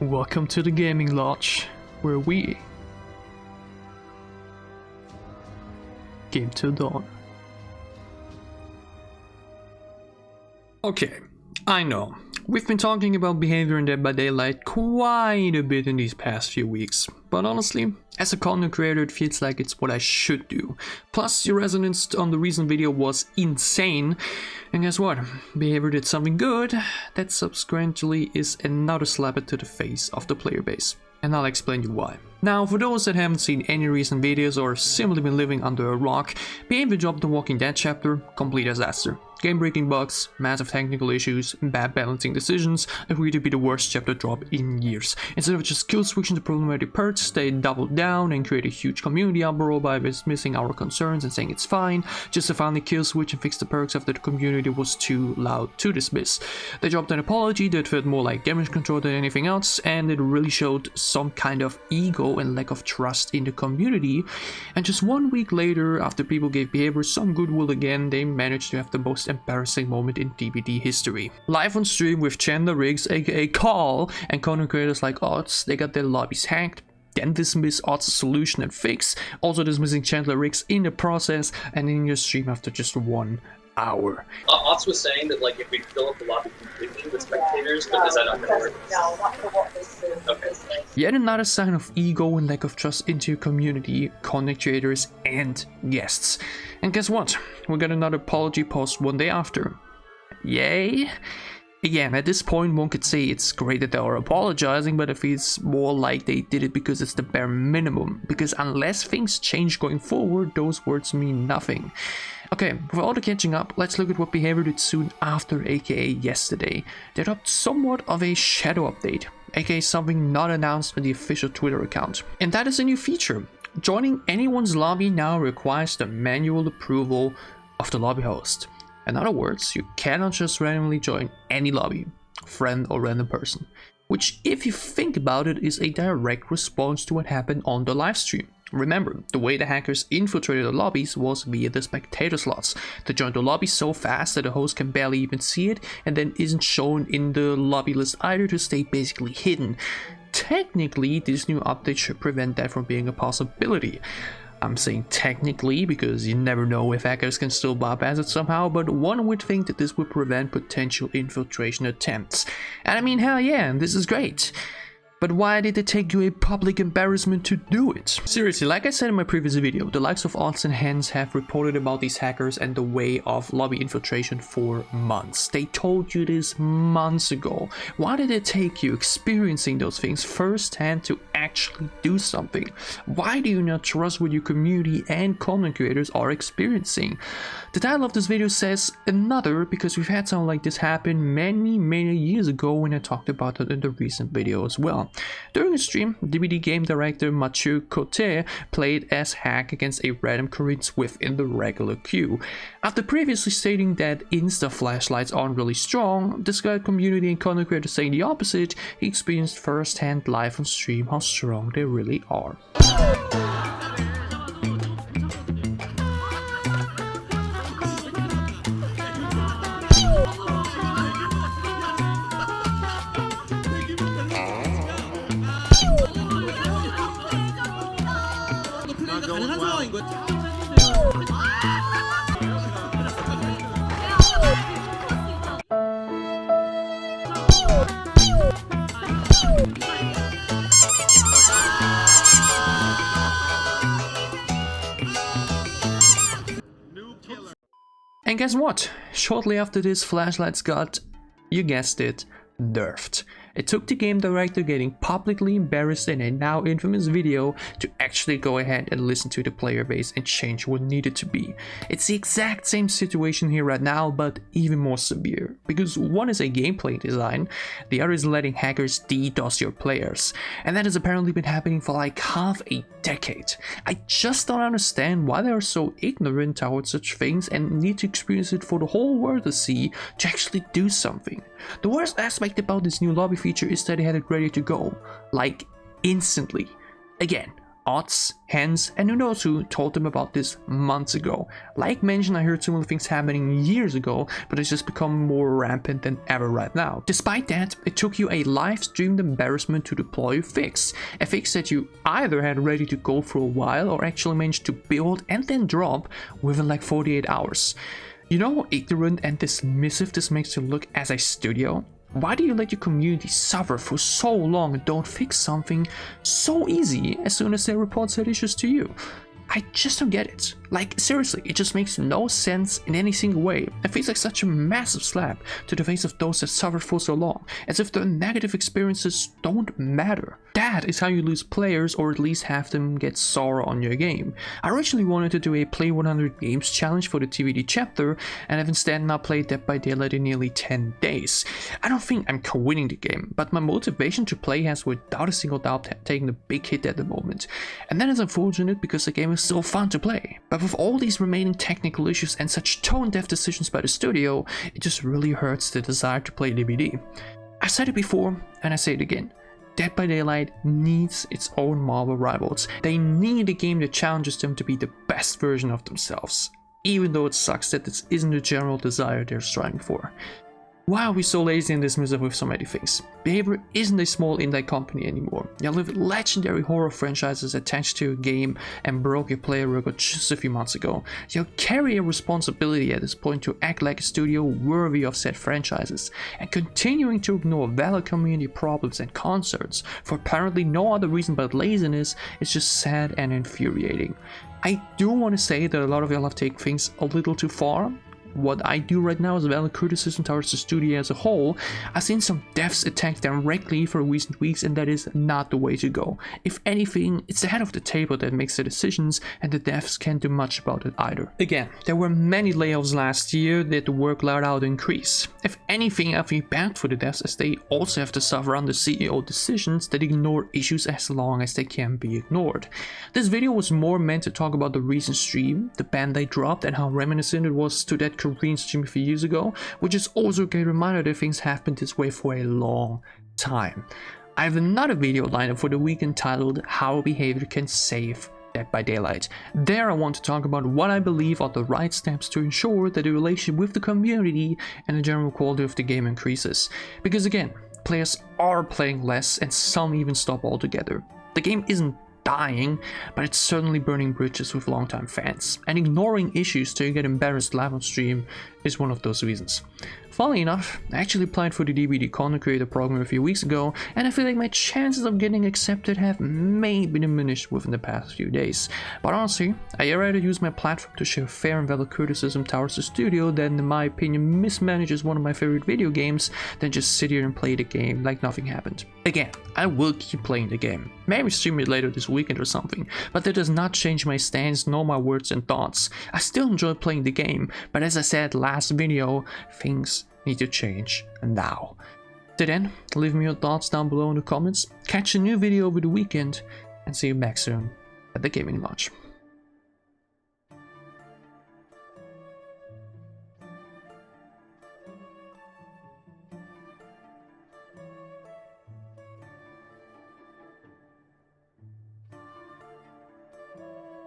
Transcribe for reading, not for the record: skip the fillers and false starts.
Welcome to the gaming lodge, where we game till dawn. Okay, I know, we've been talking about behavior in Dead by Daylight quite a bit in these past few weeks, but honestly, as a content creator it feels like it's what I should do. Plus, your resonance on the recent video was insane, and guess what? Behavior did something good that subsequently is another slap to the face of the player base. And I'll explain you why. Now, for those that haven't seen any recent videos or simply been living under a rock, Behavior dropped the Walking Dead chapter, complete disaster. Game-breaking bugs, massive technical issues, bad balancing decisions agreed to be the worst chapter drop in years. Instead of just kill switching the problematic perks, they doubled down and created a huge community uproar by dismissing our concerns and saying it's fine, just to finally kill switch and fix the perks after the community was too loud to dismiss. They dropped an apology that felt more like damage control than anything else, and it really showed some kind of ego and lack of trust in the community. And just 1 week later, after people gave Behavior some goodwill again, they managed to have the most embarrassing moment in DBD history. Live on stream with Chandler Riggs, aka Carl, and content creators like Odds, they got their lobbies hacked, then dismiss Odds' solution and fix, also dismissing Chandler Riggs in the process, and in your stream after just 1 hour. Odds was saying that like if we fill up the lobby completely with spectators, but is that not going to work? No, not for what this is. Okay. Yet another sign of ego and lack of trust into your community, content creators, and guests. And guess what? We got another apology post 1 day after. Yay! Again, at this point one could say it's great that they are apologizing, but it feels more like they did it because it's the bare minimum. Because unless things change going forward, those words mean nothing. Okay, for all the catching up, let's look at what Behavior did soon after, aka yesterday. They dropped somewhat of a shadow update, aka something not announced on the official Twitter account. And that is a new feature. Joining anyone's lobby now requires the manual approval of the lobby host. In other words, you cannot just randomly join any lobby, friend or random person. Which, if you think about it, is a direct response to what happened on the livestream. Remember, the way the hackers infiltrated the lobbies was via the spectator slots. They joined the lobby so fast that the host can barely even see it, and then isn't shown in the lobby list either to stay basically hidden. Technically, this new update should prevent that from being a possibility. I'm saying technically because you never know if hackers can still bypass it somehow, but one would think that this would prevent potential infiltration attempts. And I mean, hell yeah, this is great. But why did it take you a public embarrassment to do it? Seriously, like I said in my previous video, the likes of Odds and Hens have reported about these hackers and the way of lobby infiltration for months. They told you this months ago. Why did it take you experiencing those things firsthand to actually do something? Why do you not trust what your community and content creators are experiencing? The title of this video says another because we've had something like this happen many years ago when I talked about it in the recent video as well. During a stream, DBD game director Mathieu Cote played as hack against a random Korean Swift in the regular queue. After previously stating that Insta flashlights aren't really strong, despite community and content creators saying the opposite, he experienced firsthand live on stream how strong they really are. And guess what? Shortly after this, flashlights got, you guessed it, nerfed. It took the game director getting publicly embarrassed in a now infamous video to actually go ahead and listen to the player base and change what needed to be. It's the exact same situation here right now, but even more severe. Because one is a gameplay design, the other is letting hackers DDoS your players. And that has apparently been happening for like half a decade. I just don't understand why they are so ignorant towards such things and need to experience it for the whole world to see to actually do something. The worst aspect about this new lobby feature is that they had it ready to go, like instantly. Again, Otz, Hens, and who knows who told them about this months ago. Like mentioned, I heard similar things happening years ago, but it's just become more rampant than ever right now. Despite that, it took you a live-streamed embarrassment to deploy a fix that you either had ready to go for a while or actually managed to build and then drop within like 48 hours. You know how ignorant and dismissive this makes you look as a studio? Why do you let your community suffer for so long and don't fix something so easy as soon as they report said issues to you? I just don't get it. Like, seriously, it just makes no sense in any single way. It feels like such a massive slap to the face of those that suffered for so long, as if their negative experiences don't matter. That is how you lose players, or at least have them get sour on your game. I originally wanted to do a Play 100 Games challenge for the TVD chapter, and have instead now played Dead by Daylight in nearly 10 days. I don't think I'm co-winning the game, but my motivation to play has without a single doubt taken a big hit at the moment. And that is unfortunate because the game is still fun to play. But with all these remaining technical issues and such tone-deaf decisions by the studio, it just really hurts the desire to play DBD. I said it before, and I say it again. Dead by Daylight needs its own Marvel rivals. They need a game that challenges them to be the best version of themselves, even though it sucks that this isn't the general desire they're striving for. Why are we so lazy and dismissive with so many things? BHVR isn't a small indie company anymore. You live with legendary horror franchises attached to a game and broke your player record just a few months ago. You carry a responsibility at this point to act like a studio worthy of said franchises, and continuing to ignore valid community problems and concerns for apparently no other reason but laziness is just sad and infuriating. I do want to say that a lot of y'all have taken things a little too far. What I do right now is valid criticism towards the studio as a whole. I've seen some devs attack directly for recent weeks, and that is not the way to go. If anything, it's the head of the table that makes the decisions, and the devs can't do much about it either. Again, there were many layoffs last year that the workload out increase. If anything, I feel bad for the devs, as they also have to suffer under CEO decisions that ignore issues as long as they can be ignored. This video was more meant to talk about the recent stream, the ban they dropped, and how reminiscent it was to that Korean stream a few years ago, which is also a great reminder that things have been this way for a long time. I have another video lined up for the week entitled How BHVR Can Save Dead by Daylight. There I want to talk about what I believe are the right steps to ensure that the relationship with the community and the general quality of the game increases. Because again, players are playing less and some even stop altogether. The game isn't dying, but it's certainly burning bridges with longtime fans, and ignoring issues till you get embarrassed live on stream is one of those reasons. Funnily enough, I actually applied for the DVD content creator program a few weeks ago, and I feel like my chances of getting accepted have maybe diminished within the past few days. But honestly, I'd rather use my platform to share fair and valid criticism towards the studio that, in my opinion, mismanages one of my favorite video games than just sit here and play the game like nothing happened. Again, I will keep playing the game, maybe stream it later this weekend or something, but that does not change my stance nor my words and thoughts. I still enjoy playing the game, but as I said last video, things need to change now. Till then, leave me your thoughts down below in the comments, catch a new video over the weekend, and see you back soon at the gaming launch.